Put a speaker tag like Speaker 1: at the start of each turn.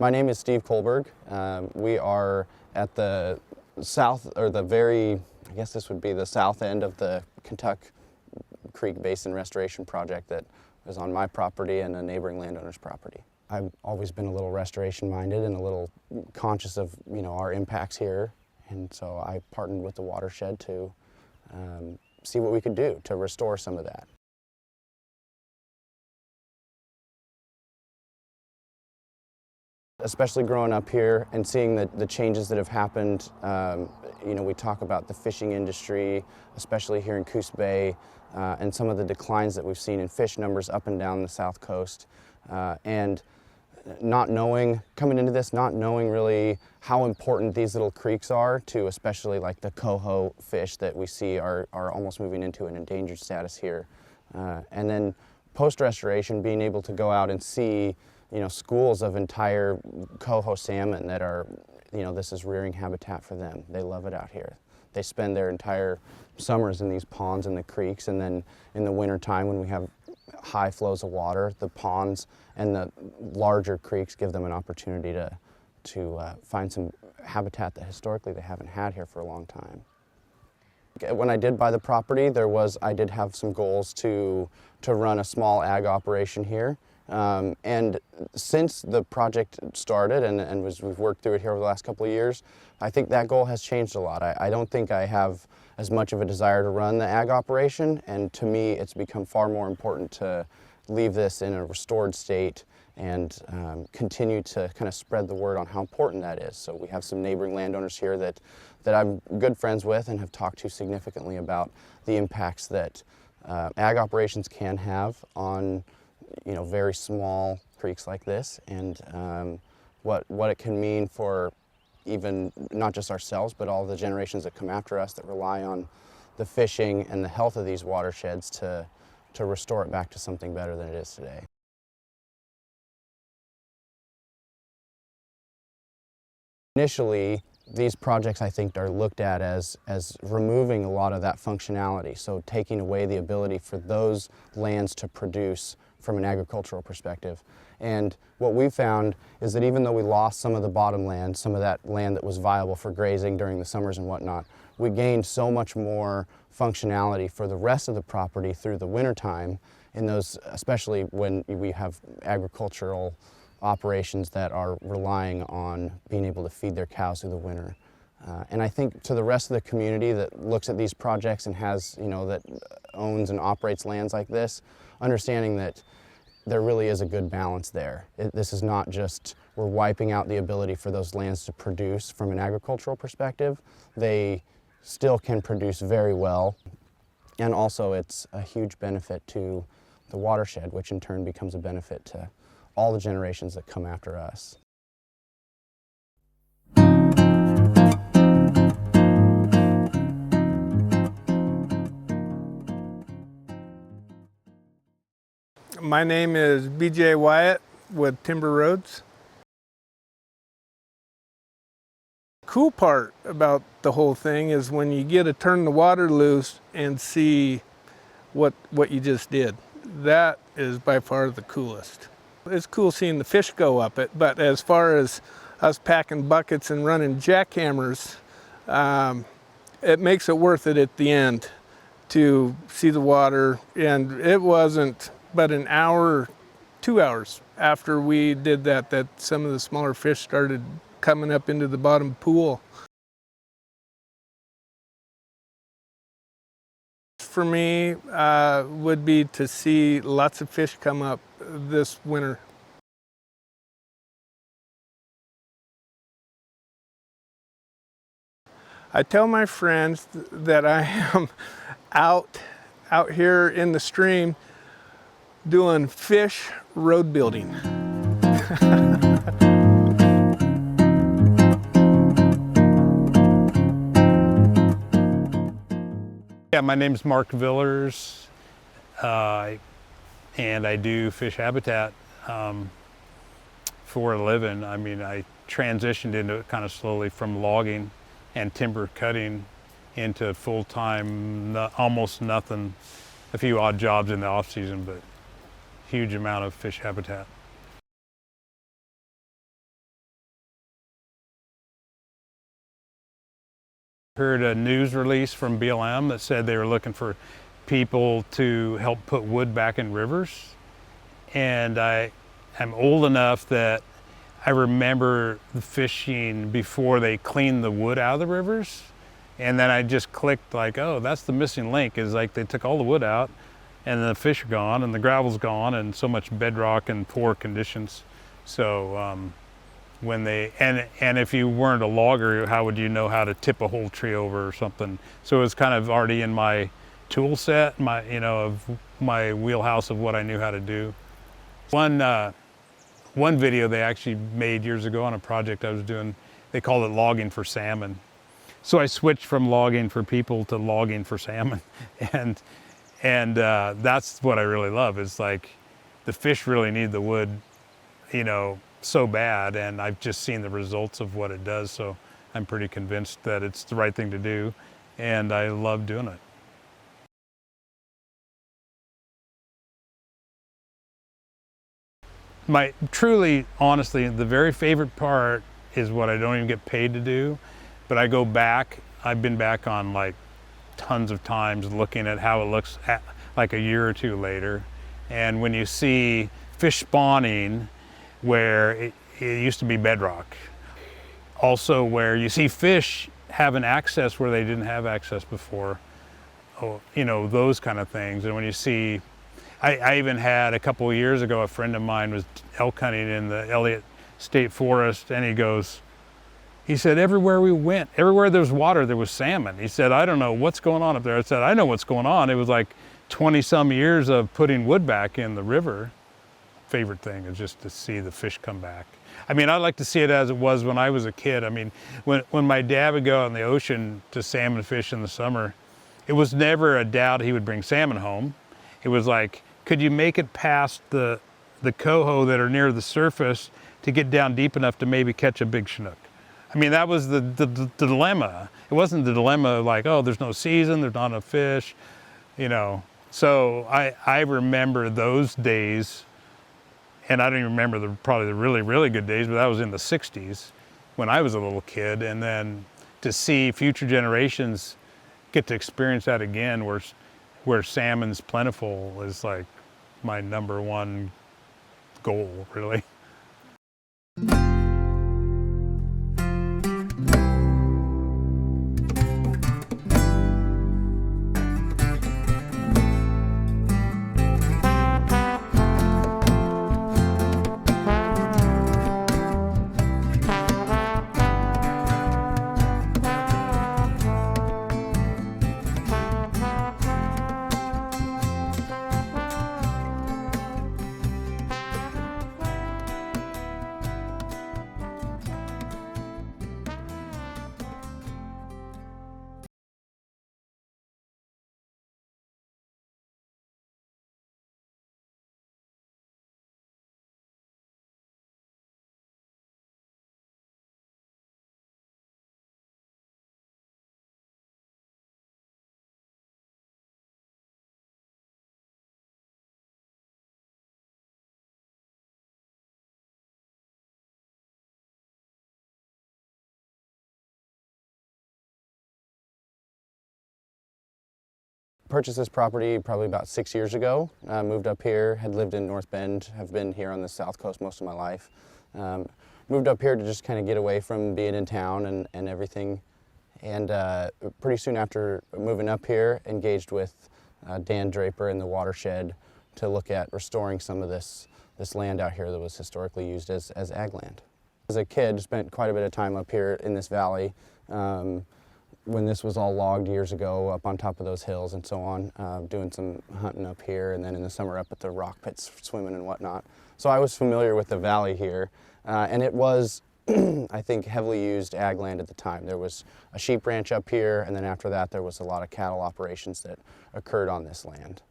Speaker 1: My name is Steve Kohlberg. We are at the south, or the very, I guess this would be the south end of the Kentuck Creek Basin Restoration Project that is on my property and a neighboring landowner's property. I've always been a little restoration minded and a little conscious of, our impacts here. And so I partnered with the watershed to see what we could do to restore some of that. Especially growing up here and seeing the changes that have happened, we talk about the fishing industry, especially here in Coos Bay, and some of the declines that we've seen in fish numbers up and down the south coast. And coming into this, not knowing really how important these little creeks are to especially like the coho fish that we see are almost moving into an endangered status here. And then post-restoration, being able to go out and see schools of entire coho salmon that are, this is rearing habitat for them. They love it out here. They spend their entire summers in these ponds and the creeks, and then in the winter time when we have high flows of water, the ponds and the larger creeks give them an opportunity to find some habitat that historically they haven't had here for a long time. When I did buy the property, I did have some goals to run a small ag operation here. And since the project started and we've worked through it here over the last couple of years, I think that goal has changed a lot. I don't think I have as much of a desire to run the ag operation, and to me it's become far more important to leave this in a restored state and continue to kind of spread the word on how important that is. So we have some neighboring landowners here that I'm good friends with and have talked to significantly about the impacts that ag operations can have on very small creeks like this, and what it can mean for even not just ourselves, but all the generations that come after us that rely on the fishing and the health of these watersheds to restore it back to something better than it is today. Initially, these projects, I think, are looked at as removing a lot of that functionality, so taking away the ability for those lands to produce from an agricultural perspective. And what we found is that even though we lost some of the bottom land, some of that land that was viable for grazing during the summers and whatnot, we gained so much more functionality for the rest of the property through the wintertime, in those, especially when we have agricultural operations that are relying on being able to feed their cows through the winter. And I think to the rest of the community that looks at these projects and has, that owns and operates lands like this, understanding that there really is a good balance there. This is not just we're wiping out the ability for those lands to produce from an agricultural perspective. They still can produce very well. And also it's a huge benefit to the watershed, which in turn becomes a benefit to all the generations that come after us.
Speaker 2: My name is BJ Wyatt with Timber Roads. Cool part about the whole thing is when you get to turn the water loose and see what you just did. That is by far the coolest. It's cool seeing the fish go up it, but as far as us packing buckets and running jackhammers, it makes it worth it at the end to see the water. And it wasn't but an hour, 2 hours after we did that some of the smaller fish started coming up into the bottom pool. For me, would be to see lots of fish come up this winter. I tell my friends that I am out here in the stream doing fish road building.
Speaker 3: Yeah, my name is Mark Villers, and I do fish habitat for a living. I mean, I transitioned into it kind of slowly from logging and timber cutting into full-time, almost nothing, a few odd jobs in the off-season, but huge amount of fish habitat. Heard a news release from BLM that said they were looking for people to help put wood back in rivers. And I am old enough that I remember the fishing before they cleaned the wood out of the rivers. And then I just clicked like, oh, that's the missing link, is like they took all the wood out and the fish are gone and the gravel's gone and so much bedrock and poor conditions. So when they, and if you weren't a logger, how would you know how to tip a whole tree over or something? So it was kind of already in my tool set, of my wheelhouse of what I knew how to do. One video they actually made years ago on a project I was doing, they called it logging for salmon. So I switched from logging for people to logging for salmon. And that's what I really love. It's like the fish really need the wood, so bad, and I've just seen the results of what it does, so I'm pretty convinced that it's the right thing to do, and I love doing it. Truly, honestly, the very favorite part is what I don't even get paid to do, but I go back, I've been back on like tons of times looking at how it looks like a year or two later, and when you see fish spawning where it used to be bedrock. Also where you see fish having access where they didn't have access before. Oh, those kind of things. And when you see, I even had a couple of years ago, a friend of mine was elk hunting in the Elliott State Forest, and he said, everywhere we went, everywhere there was water, there was salmon. He said, I don't know what's going on up there. I said, I know what's going on. It was like 20 some years of putting wood back in the river. Favorite thing is just to see the fish come back. I mean, I like to see it as it was when I was a kid. I mean, when my dad would go out in the ocean to salmon fish in the summer, it was never a doubt he would bring salmon home. It was like, could you make it past the coho that are near the surface to get down deep enough to maybe catch a big Chinook? I mean, that was the dilemma. It wasn't the dilemma of like, oh, there's no season, there's not enough fish, So I remember those days. And I don't even remember probably the really, really good days, but that was in the 60s when I was a little kid. And then to see future generations get to experience that again, where salmon's plentiful, is like my number one goal, really.
Speaker 1: Purchased this property probably about 6 years ago. Moved up here, had lived in North Bend, have been here on the South Coast most of my life. Moved up here to just kind of get away from being in town and everything. And pretty soon after moving up here, engaged with Dan Draper in the watershed to look at restoring some of this land out here that was historically used as ag land. As a kid, spent quite a bit of time up here in this valley. When this was all logged years ago, up on top of those hills and so on, doing some hunting up here, and then in the summer up at the rock pits swimming and whatnot. So I was familiar with the valley here, and it was, I think, heavily used ag land at the time. There was a sheep ranch up here, and then after that there was a lot of cattle operations that occurred on this land.